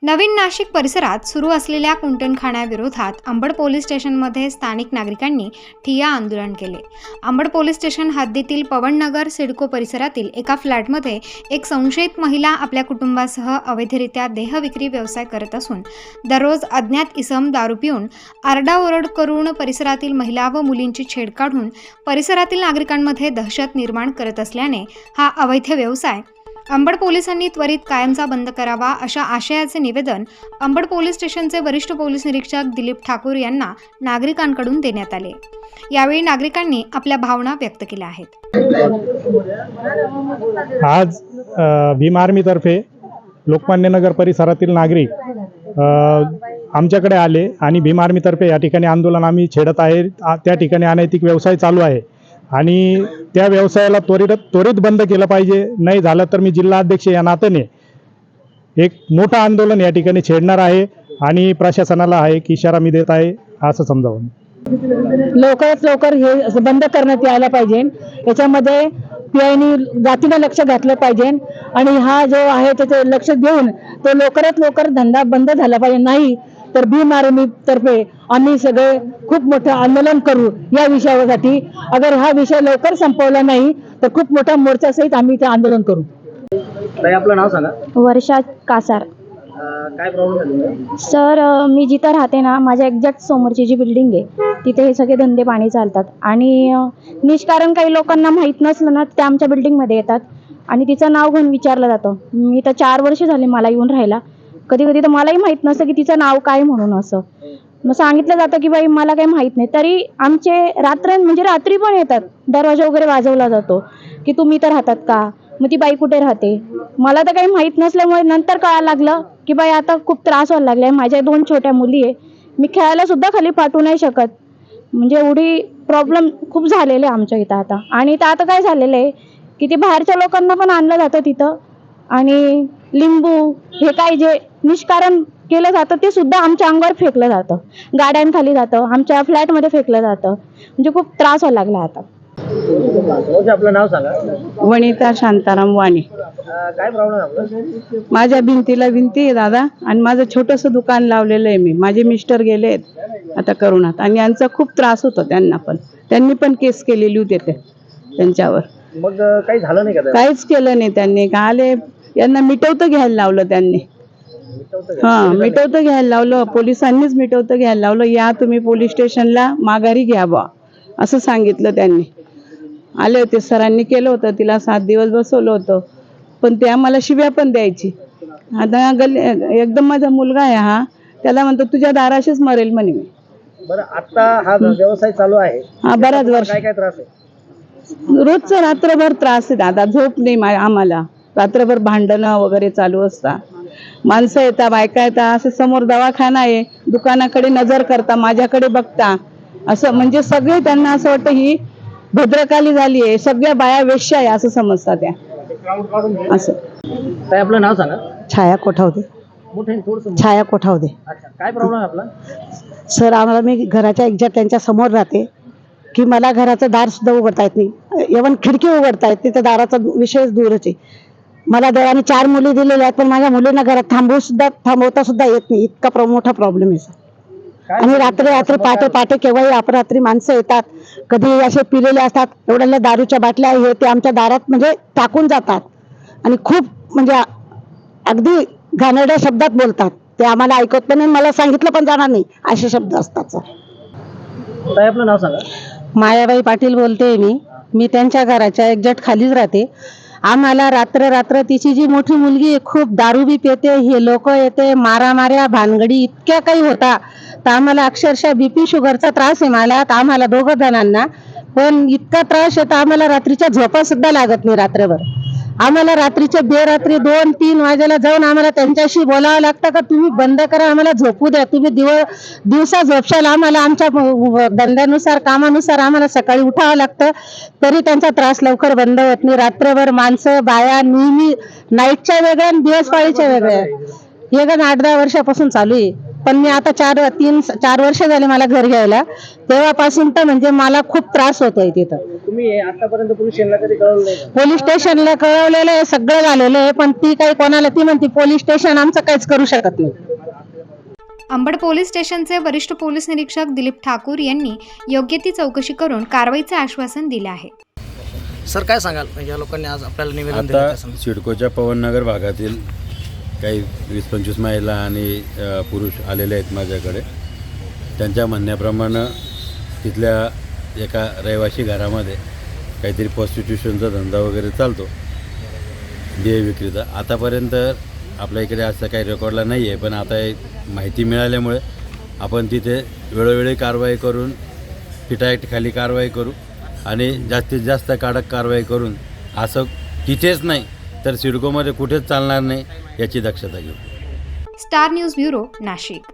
नवीन नाशिक परिसरात सुरू असलेल्या कुंटणखाण्याविरोधात अंबड पोलीस स्टेशनमध्ये स्थानिक नागरिकांनी ठिय्या आंदोलन केले। अंबड पोलीस स्टेशन हद्दीतील पवननगर सिडको परिसरातील एका फ्लॅटमध्ये एक संशयित महिला आपल्या कुटुंबासह अवैधरित्या देहविक्री व्यवसाय करत असून दररोज अज्ञात इसम दारू पिऊन आरडाओरड करून परिसरातील महिला व मुलींची छेड काढून परिसरातील नागरिकांमध्ये दहशत निर्माण करत असल्याने हा अवैध व्यवसाय अंबड पोलिसांनी त्वरित कायमचा बंद करावा अशा आशयाचे निवेदन अंबड पोलीस स्टेशनचे वरिष्ठ पोलीस निरीक्षक दिलीप ठाकूर यांना नागरिकांकडून देण्यात आले। यावेळी नागरिकांनी आपल्या भावना व्यक्त केल्या आहेत। आज भीम आर्मीतर्फे लोकमान्य नगर परिसरातील नागरिक आमच्याकडे आले आणि भीम आर्मीतर्फे या ठिकाणी आंदोलन आम्ही छेडत आहे। त्या ठिकाणी अनैतिक व्यवसाय चालू आहे आणि त्या व्यवसायाला त्वरित बंद केलं पाहिजे। नाही झालं तर मी जिल्हा अध्यक्ष या नात्याने एक मोठं आंदोलन या ठिकाणी छेडणार आहे आणि प्रशासनाला हा एक इशारा मी देत आहे असं समजावून लवकरात लवकर हे बंद करण्यात यायला पाहिजे। याच्यामध्ये पीआयनी जातीनं लक्ष घातलं पाहिजे आणि हा जो आहे त्याचे लक्ष देऊन तो लवकरात लवकर धंदा बंद झाला पाहिजे। नाही तर भीम आर्मी तर्फे आम्ही सगळे खूप मोठं आंदोलन करू या विषयासाठी। अगर हा विषय लवकर संपवला नाही तर खूप मोठा मोर्चा सहित आम्ही ते आंदोलन करू। ताई आपलं नाव सांगा। वर्षा कासार। काय प्रॉब्लेम झाला सर, मी जिथं राहते ना, माझ्या एक्झॅक्ट समोरची जी बिल्डिंग आहे तिथे हे सगळे धंदे पाणी चालतात आणि निष्कारण काही लोकांना माहीत नसलं ना ते आमच्या बिल्डिंगमध्ये येतात आणि तिचं नाव घेऊन विचारलं जातं। मी तर 4 वर्ष झाले मला येऊन राहायला। कधी कधी तर मलाही माहीत नसतं की तिचं नाव काय म्हणून असं। मग सांगितलं जातं की बाई मला काही माहीत नाही, तरी आमचे रात्री पण येतात। दरवाजा वगैरे वाजवला जातो की तुम्ही तर राहतात का, मग ती बाई कुठे राहते। मला तर काही माहीत नसल्यामुळे नंतर कळायला लागलं की बाई आता खूप त्रास व्हायला लागलाय। माझ्या 2 छोट्या मुली आहे, मी खेळायला सुद्धा खाली पाठवू नाही शकत। म्हणजे एवढी प्रॉब्लेम खूप झालेले आमच्या इथं आता। आणि आता काय झालेलं आहे की ते बाहेरच्या लोकांना पण आणलं जातं तिथं आणि लिंबू हे काय जे निष्कारण केलं जातं ते सुद्धा आमच्या अंगावर फेकलं जातं, गाड्यांखाली जातं, आमच्या फ्लॅटमध्ये फेकलं जातं। म्हणजे खूप त्रास व्हायला लागला आता। आपलं नाव सांगा। वनिता शांताराम वाणी। काय प्रॉब्लेम आपलं? माझ्या भिंतीला भिंती आहे दादा आणि माझं छोटंसं दुकान लावलेलं आहे मी। माझे मिस्टर गेले आहेत आता करोनात आणि यांचा खूप त्रास होतो त्यांना पण। त्यांनी पण केस केलेली होती त्यांच्यावर। मग काही झालं नाही का? काहीच केलं नाही त्यांनी। का आले यांना मिटवतं घ्यायला लावलं त्यांनी। मिटवतं घ्यायला लावलं, पोलिसांनीच मिटवतं घ्यायला लावलं। या तुम्ही पोलीस स्टेशनला माघारी घ्या बा असं सांगितलं त्यांनी। आले होते, सरांनी केलं होतं, तिला 7 दिवस बसवलं होतं, पण ते आम्हाला शिव्या पण द्यायची। आता एकदम माझा मुलगा आहे हा, त्याला म्हणतो तुझ्या दाराशीच मरेल म्हणे मी। बरं, आता हा व्यवसाय चालू आहे हा बराच वर्ष। काय काय त्रास आहे? रोजचं रात्रभर त्रास आहे दादा, झोप नाही आम्हाला। रात्रभर भांडणं वगैरे चालू असतात। माणसं येतात, बायका येतात, असं समोर दवाखाना आहे, दुकानाकडे नजर करता, माझ्याकडे बघता, असं म्हणजे सगळे त्यांना असं वाटतं ही भद्रकाली झाली आहे, सगळ्या बाया वेश्या आहे असं समजतात त्या असं। ताई आपलं नाव सांगा। छाया कोठावदे। छाया कोठावदे। अच्छा, काय प्रॉब्लेम आहे आपला? सर, आम्हाला मी घराच्या एक्झॅक्ट त्यांच्या समोर राहते की मला घराचं दार सुद्धा उघडता येत नाही, इव्हन खिडकी उघडता येत नाही, त्या दाराचा विषयच दूरच आहे। मला देवाने 4 मुली दिलेल्या आहेत, पण माझ्या मुलींना घरात थांबवता सुद्धा येत नाही, इतका मोठा प्रॉब्लेम आहे सर। आणि रात्री पहाटे केव्हाही अपरात्री माणसं येतात, कधी असे पिलेले असतात, एवढ्या दारूच्या बाटल्या हे ते आमच्या दारात म्हणजे टाकून जातात आणि खूप म्हणजे अगदी घाणेरड्या शब्दात बोलतात। ते आम्हाला ऐकत पण नाही, मला सांगितलं पण जाणार नाही असे शब्द असतात सर। ताई आपलं नाव सांगा। मायाबाई पाटील बोलते मी त्यांच्या घराच्या एक्झॅक्ट खालीच राहते। आम्हाला रात्र तिची जी मोठी मुलगी आहे खूप दारू बी पिते, हे लोक येते, मारामाऱ्या भानगडी इतक्या काही होता, तर आम्हाला अक्षरशः BP शुगरचा त्रास आहे मला, तर आम्हाला 2 जणांना पण इतका त्रास येतो आम्हाला रात्रीच्या झोपा सुद्धा लागत नाही रात्रभर। आम्हाला रात्रीच्या बेरात्री 2-3 वाजेला जाऊन आम्हाला त्यांच्याशी बोलावं लागतं का तुम्ही बंद करा, आम्हाला झोपू द्या। तुम्ही दिवसा झोपशाल, आम्हाला आमच्या धंद्यानुसार कामानुसार आम्हाला सकाळी उठावं लागतं, तरी त्यांचा त्रास लवकर बंद होत नाही। रात्रभर माणसं बाया नेहमी नाईटच्या वेगळ्या दिवस पाळीच्या वेगळ्या, हे 8-10 वर्षापासून चालू आहे। पण मी आता 4 वर्ष झाले मला घर घ्यायला, तेव्हापासून तर म्हणजे मला खूप त्रास होतोय तिथं. तुम्ही आतापर्यंत पोलीस स्टेशनला कधी कळवलं नाही का? पोलीस स्टेशनला कळवलेलं आहे, सगळं झालेलं आहे, पण ती काही कोणाला ती म्हणते पोलीस स्टेशन आमचं काहीच करू शकत नाही. अंबड पोलीस स्टेशनचे वरिष्ठ पोलीस निरीक्षक दिलीप ठाकूर यांनी योग्य ती चौकशी करून कारवाईचे आश्वासन दिले आहे. सर काय सांगाल या लोकांनी आज आपल्याला निवेदन दिलं आता त्यासंदर्भात? सिडकोच्या पवननगर भागातील काही 20-25 महिला आणि पुरुष आलेले आहेत माझ्याकडे. त्यांच्या म्हणण्याप्रमाणे तिथल्या एका रहिवासी घरामध्ये काहीतरी प्रॉस्टिट्यूशनचा धंदा वगैरे चालतो, देह विक्रीचा. आतापर्यंत आपल्या इकडे असं काही रेकॉर्डला नाही आहे, पण आता माहिती मिळाल्यामुळे आपण तिथे वेळोवेळी कारवाई करून फिटा ॲक्टखाली कारवाई करू आणि जास्तीत जास्त कडक कारवाई करून असं तिथेच नाही तर सिडकोमध्ये कुठेच चालणार नाही याची दक्षता घेऊ. Star news bureau, Nashik.